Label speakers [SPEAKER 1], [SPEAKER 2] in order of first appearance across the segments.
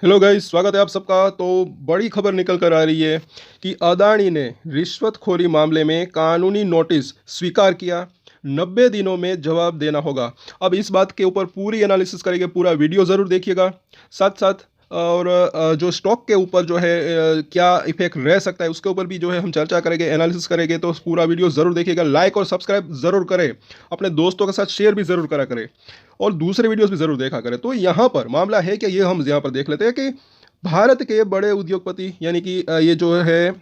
[SPEAKER 1] Hello guys, स्वागत है आप सबका। तो बड़ी खबर निकल कर आ रही है कि अदानी ने रिश्वतखोरी मामले में कानूनी नोटिस स्वीकार किया। 90 दिनों में जवाब देना होगा। अब इस बात के ऊपर पूरी एनालिसिस करेंगे, पूरा वीडियो ज़रूर देखिएगा। साथ साथ और जो स्टॉक के ऊपर जो है क्या इफेक्ट रह सकता है उसके ऊपर भी जो है हम चर्चा करेंगे, एनालिसिस करेंगे। तो पूरा वीडियो ज़रूर देखिएगा, लाइक और सब्सक्राइब ज़रूर करें, अपने दोस्तों के साथ शेयर भी ज़रूर करा करें और दूसरे वीडियोस भी ज़रूर देखा करें। तो यहाँ पर मामला है कि ये हम यहाँ पर देख लेते हैं कि भारत के बड़े उद्योगपति यानी कि ये जो है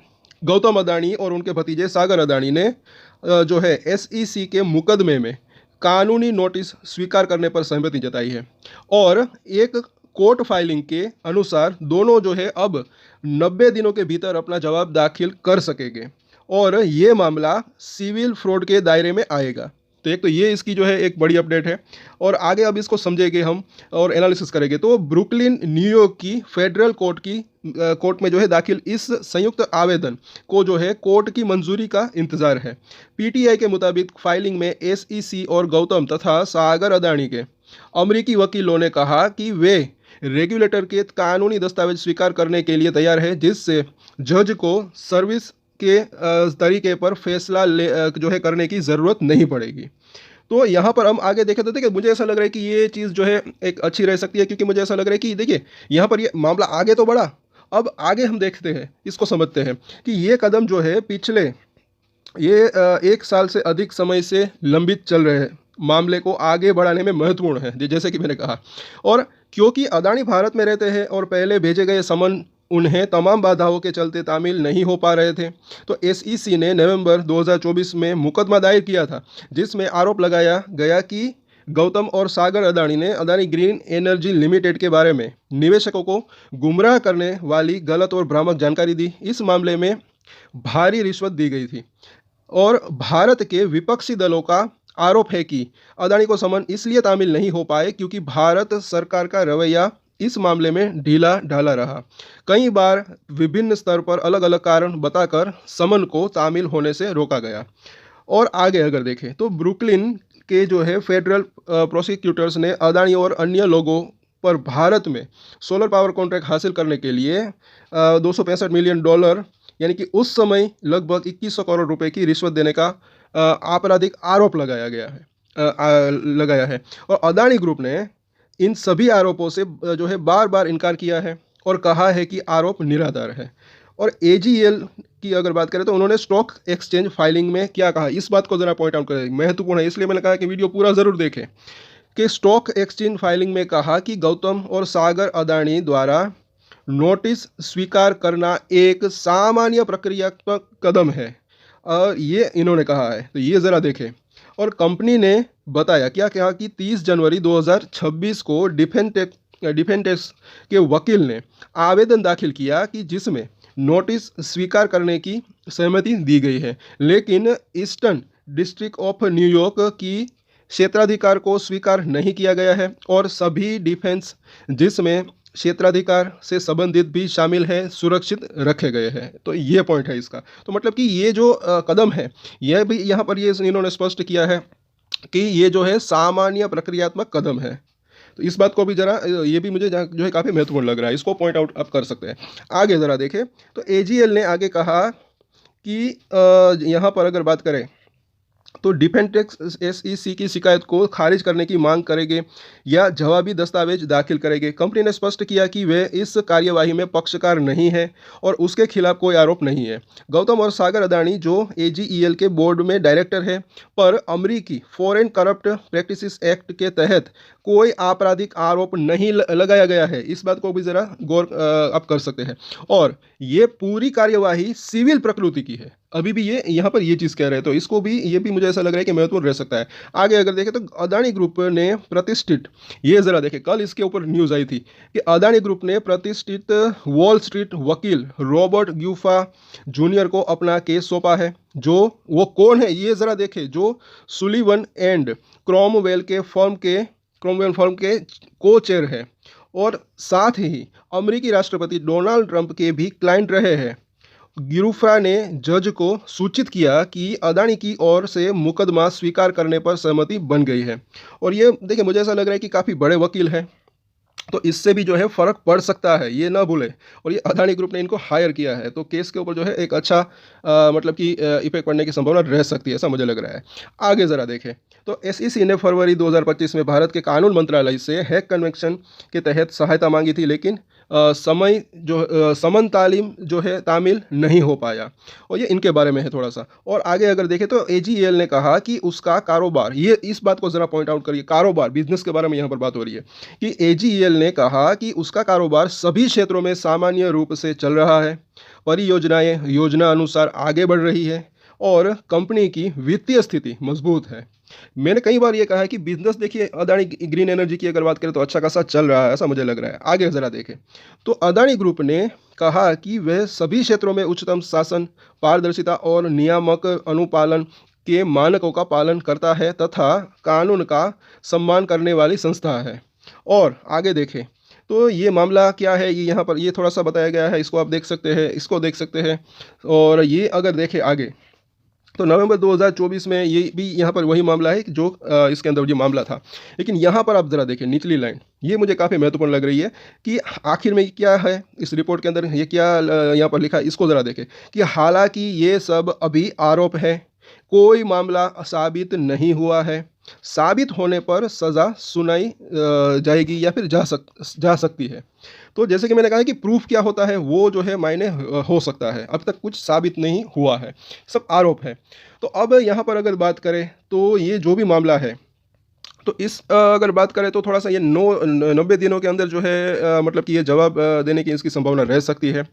[SPEAKER 1] गौतम अदानी और उनके भतीजे सागर अदानी ने जो है एसईसी के मुकदमे में कानूनी नोटिस स्वीकार करने पर सहमति जताई है। और एक कोर्ट फाइलिंग के अनुसार दोनों जो है अब 90 दिनों के भीतर अपना जवाब दाखिल कर सकेंगे और ये मामला सिविल फ्रॉड के दायरे में आएगा। तो एक तो ये इसकी जो है एक बड़ी अपडेट है और आगे अब इसको समझेंगे हम और एनालिसिस करेंगे। तो ब्रुकलिन न्यूयॉर्क की फेडरल कोर्ट में जो है दाखिल इस संयुक्त आवेदन को जो है कोर्ट की मंजूरी का इंतजार है। पीटीआई के मुताबिक फाइलिंग में एसईसी और गौतम तथा सागर अदानी के अमेरिकी वकीलों ने कहा कि वे रेगुलेटर के कानूनी दस्तावेज स्वीकार करने के लिए तैयार है, जिससे जज को सर्विस के तरीके पर फैसला जो है करने की ज़रूरत नहीं पड़ेगी। तो यहाँ पर हम आगे देखें तो देखिए, मुझे ऐसा लग रहा है कि ये चीज़ जो है एक अच्छी रह सकती है, क्योंकि मुझे ऐसा लग रहा है कि देखिए यहाँ पर ये मामला आगे तो बढ़ा। अब आगे हम देखते हैं, इसको समझते हैं कि ये कदम जो है पिछले ये 1 साल से अधिक समय से लंबित चल रहे हैं मामले को आगे बढ़ाने में महत्वपूर्ण है, जैसे कि मैंने कहा। और क्योंकि अदानी भारत में रहते हैं और पहले भेजे गए समन उन्हें तमाम बाधाओं के चलते तामील नहीं हो पा रहे थे, तो एसईसी ने नवंबर 2024 में मुकदमा दायर किया था, जिसमें आरोप लगाया गया कि गौतम और सागर अदानी ने अदानी ग्रीन एनर्जी लिमिटेड के बारे में निवेशकों को गुमराह करने वाली गलत और भ्रामक जानकारी दी। इस मामले में भारी रिश्वत दी गई थी और भारत के विपक्षी दलों का आरोप है कि अदानी को समन इसलिए तामील नहीं हो पाए क्योंकि भारत सरकार का रवैया इस मामले में ढीला ढाला रहा। कई बार विभिन्न स्तर पर अलग अलग कारण बताकर समन को तामील होने से रोका गया। और आगे अगर देखें तो ब्रुकलिन के जो है फेडरल प्रोसिक्यूटर्स ने अदानी और अन्य लोगों पर भारत में सोलर पावर कॉन्ट्रैक्ट हासिल करने के लिए $265 मिलियन यानी कि उस समय लगभग 2100 करोड़ रुपए की रिश्वत देने का आपराधिक आरोप लगाया है। और अदानी ग्रुप ने इन सभी आरोपों से जो है बार बार इनकार किया है और कहा है कि आरोप निराधार है। और एजीएल की अगर बात करें तो उन्होंने स्टॉक एक्सचेंज फाइलिंग में क्या कहा, इस बात को ज़रा पॉइंट आउट करें, महत्वपूर्ण है, इसलिए मैंने कहा कि वीडियो पूरा ज़रूर देखें। कि स्टॉक एक्सचेंज फाइलिंग में कहा कि गौतम और सागर अदानी द्वारा नोटिस स्वीकार करना एक सामान्य प्रक्रियात्मक कदम है और ये इन्होंने कहा है। तो ये ज़रा देखें। और कंपनी ने बताया क्या कहा कि 30 जनवरी 2026 को डिफेंटेक्स के वकील ने आवेदन दाखिल किया कि जिसमें नोटिस स्वीकार करने की सहमति दी गई है, लेकिन ईस्टर्न डिस्ट्रिक्ट ऑफ न्यूयॉर्क की क्षेत्राधिकार को स्वीकार नहीं किया गया है और सभी डिफेंस जिसमें क्षेत्राधिकार से संबंधित भी शामिल है सुरक्षित रखे गए हैं। तो ये पॉइंट है इसका। तो मतलब कि ये जो कदम है, यह भी यहाँ पर ये इन्होंने स्पष्ट किया है कि ये जो है सामान्य प्रक्रियात्मक कदम है। तो इस बात को भी जरा ये भी मुझे जो है काफ़ी महत्वपूर्ण लग रहा है, इसको पॉइंट आउट आप कर सकते हैं। आगे ज़रा देखें तो एजीएल ने आगे कहा कि यहाँ पर अगर बात करें तो डिफेंटेक्स एसईसी की शिकायत को खारिज करने की मांग करेंगे या जवाबी दस्तावेज दाखिल करेंगे। कंपनी ने स्पष्ट किया कि वे इस कार्यवाही में पक्षकार नहीं है और उसके खिलाफ कोई आरोप नहीं है। गौतम और सागर अदानी जो एजीईएल के बोर्ड में डायरेक्टर है पर अमेरिकी फॉरेन करप्ट प्रैक्टिसेस एक्ट के तहत कोई आपराधिक आरोप नहीं लगाया गया है। इस बात को भी ज़रा गौर आप कर सकते हैं। और ये पूरी कार्यवाही सिविल प्रकृति की है, अभी भी ये यहाँ पर ये चीज़ कह रहे हैं, तो इसको भी ये भी मुझे ऐसा लग रहा है कि महत्वपूर्ण रह सकता है। आगे अगर देखें तो अदानी ग्रुप ने प्रतिष्ठित, ये ज़रा देखें, कल इसके ऊपर न्यूज़ आई थी कि अदानी ग्रुप ने प्रतिष्ठित वॉल स्ट्रीट वकील रॉबर्ट ग्यूफा जूनियर को अपना केस सौंपा है। जो वो कौन है ये ज़रा देखें, जो सुलिवन एंड क्रॉमवेल फर्म के को चेयर है और साथ ही अमेरिकी राष्ट्रपति डोनाल्ड ट्रंप के भी क्लाइंट रहे हैं। गिरूफा ने जज को सूचित किया कि अदानी की ओर से मुकदमा स्वीकार करने पर सहमति बन गई है। और ये देखिए, मुझे ऐसा लग रहा है कि काफ़ी बड़े वकील हैं तो इससे भी जो है फ़र्क पड़ सकता है, ये ना भूलें। और ये अदानी ग्रुप ने इनको हायर किया है, तो केस के ऊपर जो है एक अच्छा मतलब कि इफ़ेक्ट पड़ने की संभावना रह सकती है, ऐसा मुझे लग रहा है। आगे ज़रा देखें, तो एसईसी ने फरवरी 2025 में भारत के कानून मंत्रालय से हैक कन्वेंशन के तहत सहायता मांगी थी, लेकिन समन तालीम जो है तामील नहीं हो पाया। और ये इनके बारे में है थोड़ा-सा। और आगे अगर देखें तो एजीईएल ने कहा कि उसका कारोबार, ये इस बात को ज़रा पॉइंट आउट करिए, कारोबार, बिज़नेस के बारे में यहाँ पर बात हो रही है कि एजीईएल ने कहा कि उसका कारोबार सभी क्षेत्रों में सामान्य रूप से चल रहा है, परियोजनाएं योजना अनुसार आगे बढ़ रही है और कंपनी की वित्तीय स्थिति मजबूत है। मैंने कई बार ये कहा है कि बिजनेस देखिए, अदानी ग्रीन एनर्जी की अगर बात करें तो अच्छा खासा चल रहा है, ऐसा मुझे लग रहा है। आगे ज़रा देखें, तो अदानी ग्रुप ने कहा कि वह सभी क्षेत्रों में उच्चतम शासन, पारदर्शिता और नियामक अनुपालन के मानकों का पालन करता है तथा कानून का सम्मान करने वाली संस्था है। और आगे देखें, तो ये मामला क्या है, ये यहाँ पर ये थोड़ा-सा बताया गया है, इसको आप देख सकते हैं, इसको देख सकते हैं। और ये अगर देखें आगे, तो नवंबर 2024 में ये भी यहाँ पर वही मामला है कि जो इसके अंदर ये मामला था। लेकिन यहाँ पर आप ज़रा देखें निचली लाइन, ये मुझे काफ़ी महत्वपूर्ण लग रही है कि आखिर में क्या है इस रिपोर्ट के अंदर, ये क्या यहाँ पर लिखा है, इसको ज़रा देखें कि हालांकि ये सब अभी आरोप है, कोई मामला साबित नहीं हुआ है। साबित होने पर सज़ा सुनाई जाएगी या फिर जा सकती है। तो जैसे कि मैंने कहा कि प्रूफ क्या होता है, वो जो है मायने हो सकता है। अब तक कुछ साबित नहीं हुआ है, सब आरोप है। तो अब यहाँ पर अगर बात करें तो ये जो भी मामला है, तो इस अगर बात करें तो थोड़ा-सा ये 90 दिनों के अंदर जो है मतलब कि ये जवाब देने की इसकी संभावना रह सकती है।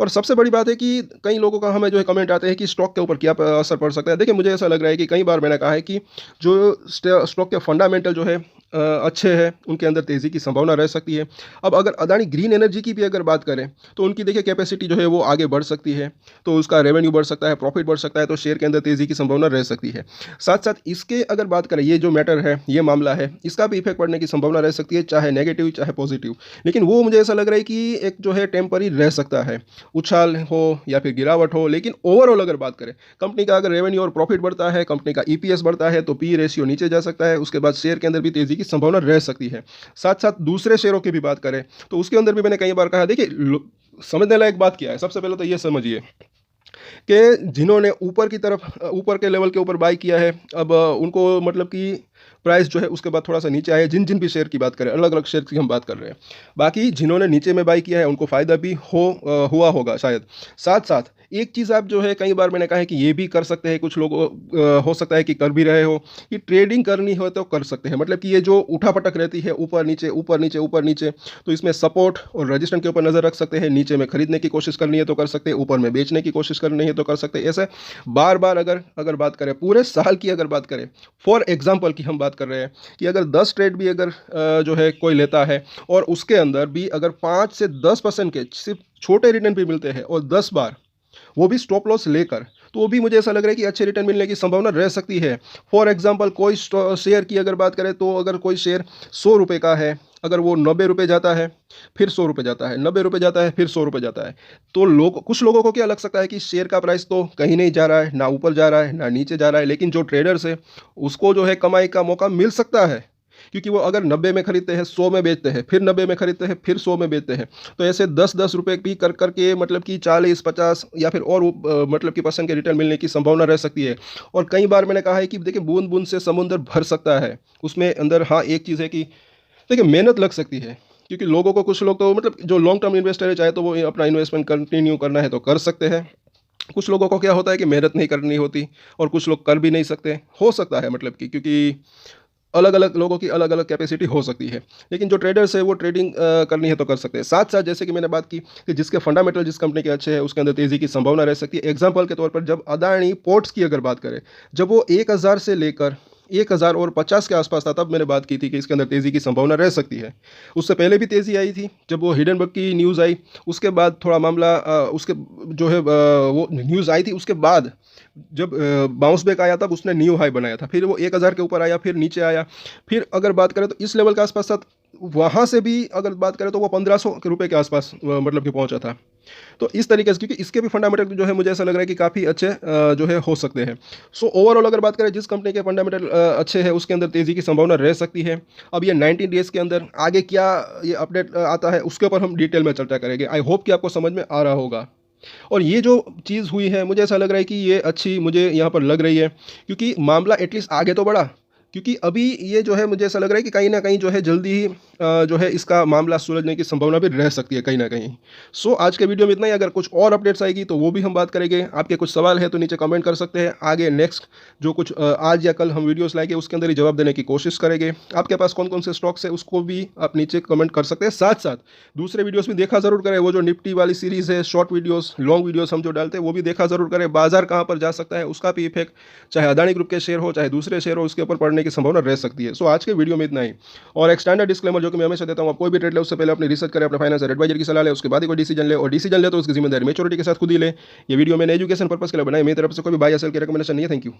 [SPEAKER 1] और सबसे बड़ी बात है कि कई लोगों का हमें जो है कमेंट आते हैं कि स्टॉक के ऊपर क्या असर पड़ सकता है। देखिए, मुझे ऐसा लग रहा है कि कई बार मैंने कहा है कि जो स्टॉक के फंडामेंटल जो है अच्छे हैं, उनके अंदर तेज़ी की संभावना रह सकती है। अब अगर अदानी ग्रीन एनर्जी की भी अगर बात करें, तो उनकी देखिए कैपेसिटी जो है वो आगे बढ़ सकती है, तो उसका रेवेन्यू बढ़ सकता है, प्रॉफिट बढ़ सकता है, तो शेयर के अंदर तेज़ी की संभावना रह सकती है। साथ-साथ इसके अगर बात करें, ये जो मैटर है, ये मामला है, इसका भी इफेक्ट पड़ने की संभावना रह सकती है, चाहे नेगेटिव चाहे पॉजिटिव। लेकिन वो मुझे ऐसा लग रहा है कि एक जो है टेम्पररी रह सकता है, उछाल हो या फिर गिरावट हो। लेकिन ओवरऑल अगर बात करें, कंपनी का अगर रेवेन्यू और प्रॉफिट बढ़ता है, कंपनी का ईपीएस बढ़ता है, तो पी रेशियो नीचे जा सकता है, उसके बाद शेयर के अंदर भी तेज़ी की संभावना रह सकती है। साथ-साथ दूसरे शेयरों की भी बात करें, तो उसके अंदर भी मैंने कई बार कहा, देखिए समझने लायक बात क्या है, सबसे पहले तो ये समझिए कि जिन्होंने ऊपर की तरफ ऊपर के लेवल के ऊपर बाय किया है, अब उनको मतलब कि प्राइस जो है उसके बाद थोड़ा-सा नीचे आया है। जिन-जिन भी शेयर की बात करें, अलग-अलग शेयर की हम बात कर रहे हैं। बाकी जिन्होंने नीचे में बाय किया है, उनको फ़ायदा भी हुआ होगा शायद। साथ-साथ एक चीज़ आप जो है कई बार मैंने कहा है कि ये भी कर सकते हैं कुछ लोग, हो सकता है कि कर भी रहे हो, कि ट्रेडिंग करनी हो तो कर सकते हैं। मतलब कि ये जो उठा-पटक रहती है ऊपर-नीचे, ऊपर-नीचे, ऊपर-नीचे, तो इसमें सपोर्ट और रेजिस्टेंस के ऊपर नज़र रख सकते हैं। नीचे में खरीदने की कोशिश करनी है तो कर सकते हैं, ऊपर में बेचने की कोशिश करनी है तो कर सकते हैं। ऐसे बार-बार अगर बात करें, पूरे साल की अगर बात करें, फॉर एग्ज़ाम्पल की हम बात कर रहे हैं कि अगर 10 ट्रेड भी अगर जो है कोई लेता है और उसके अंदर भी अगर 5 से 10% के सिर्फ छोटे रिटर्न भी मिलते हैं और 10 बार वो भी स्टॉप लॉस लेकर, तो वो भी मुझे ऐसा लग रहा है कि अच्छे रिटर्न मिलने की संभावना रह सकती है। फॉर एग्जांपल कोई शेयर की अगर बात करें, तो अगर कोई शेयर 100 रुपये का है, अगर वो 90 रुपये जाता है, फिर 100 रुपये जाता है, 90 रुपये जाता है, फिर 100 रुपये जाता है, तो कुछ लोगों को क्या लग सकता है कि शेयर का प्राइस तो कहीं नहीं जा रहा है, ना ऊपर जा रहा है ना नीचे जा रहा है, लेकिन जो ट्रेडर्स है उसको जो है कमाई का मौका मिल सकता है, क्योंकि वो अगर 90 में खरीदते हैं, 100 में बेचते हैं, फिर 90 में खरीदते हैं, फिर 100 में बेचते हैं, तो ऐसे 10-10 रुपये भी कर करके मतलब कि 40-50 या फिर और मतलब कि % के रिटर्न मिलने की संभावना रह सकती है। और कई बार मैंने कहा है कि देखिए बूंद-बूंद से समुद्र भर सकता है। उसमें अंदर हाँ, एक चीज़ है कि देखिए मेहनत लग सकती है, क्योंकि लोगों को, कुछ लोग तो मतलब जो लॉन्ग टर्म इन्वेस्टर है, चाहे तो वो अपना इन्वेस्टमेंट कंटिन्यू करना है तो कर सकते हैं। कुछ लोगों को क्या होता है कि मेहनत नहीं करनी होती और कुछ लोग कर भी नहीं सकते। हो सकता है मतलब कि, क्योंकि अलग-अलग लोगों की अलग-अलग कैपेसिटी हो सकती है। लेकिन जो ट्रेडर्स है वो ट्रेडिंग करनी है तो कर सकते हैं। साथ-साथ जैसे कि मैंने बात की कि जिसके फंडामेंटल जिस कंपनी के अच्छे हैं उसके अंदर तेज़ी की संभावना रह सकती है। एग्जांपल के तौर पर जब अदानी पोर्ट्स की अगर बात करें, जब वो 1000 से लेकर 1050 के आसपास था, तब मैंने बात की थी कि इसके अंदर तेज़ी की संभावना रह सकती है। उससे पहले भी तेज़ी आई थी, जब वो हिडेनबर्ग की न्यूज़ आई, उसके बाद थोड़ा मामला उसके जो है वो न्यूज़ आई थी, उसके बाद जब बाउंस बैक आया तब उसने न्यू हाई बनाया था, फिर वो 1000 के ऊपर आया, फिर नीचे आया, फिर अगर बात करें तो इस लेवल के आसपास था, वहाँ से भी अगर बात करें तो वो 1500 के रुपये के आसपास मतलब कि पहुँचा था। तो इस तरीके से, क्योंकि इसके भी फंडामेंटल जो है मुझे ऐसा लग रहा है कि काफ़ी अच्छे जो है हो सकते हैं। सो ओवरऑल अगर बात करें जिस कंपनी के फंडामेंटल अच्छे हैं उसके अंदर तेज़ी की संभावना रह सकती है। अब ये 90 डेज़ के अंदर आगे क्या ये अपडेट आता है उसके ऊपर हम डिटेल में चर्चा करेंगे। आई होप कि आपको समझ में आ रहा होगा। और ये जो चीज़ हुई है मुझे ऐसा लग रहा है कि ये अच्छी मुझे यहाँ पर लग रही है, क्योंकि मामला एटलीस्ट आगे तो बढ़ा। क्योंकि अभी ये जो है मुझे ऐसा लग रहा है कि कहीं न कहीं जो है जल्दी ही जो है इसका मामला सुलझने की संभावना भी रह सकती है कहीं न कहीं। सो आज के वीडियो में इतना ही। अगर कुछ और अपडेट्स आएगी तो वो भी हम बात करेंगे। आपके कुछ सवाल है तो नीचे कमेंट कर सकते हैं। आगे नेक्स्ट जो कुछ आज या कल हम वीडियोज़ लाएँगे उसके अंदर ही जवाब देने की कोशिश करेंगे। आपके पास कौन-कौन से स्टॉक्स है उसको भी आप नीचे कमेंट कर सकते हैं। साथ-साथ दूसरे वीडियोज़ भी देखा ज़रूर करें। वो जो निफ्टी वाली सीरीज़ है, शॉर्ट वीडियोज़, लॉन्ग वीडियोज़ हम जो डालते हैं वो भी देखा ज़रूर करें। बाज़ार कहाँ पर जा सकता है उसका भी इफेक्ट, चाहे अदानी ग्रुप के शेयर हो, चाहे दूसरे शेयर हो, उसके ऊपर पड़ने की संभावना रह सकती है। सो आज के वीडियो में इतना ही। और एक स्टैंडर्ड डिस्क्लेमर जो कि मैं हमेशा देता हूँ, आप कोई भी ट्रेड ले उससे पहले अपनी रिसर्च करें, अपने फाइनेंशियल एडवाइजर की सलाह लें, उसके बाद ही कोई डिसीजन ले, और डिसीजन ले तो उसकी जिम्मेदारी मैच्योरिटी के साथ खुद ही ले। ये वीडियो मैंने एजुकेशन पर्पस के लिए बनाई, मेरी तरफ से कोई भी बाय या सेल की रिकमेंडेशन नहीं है। Thank you.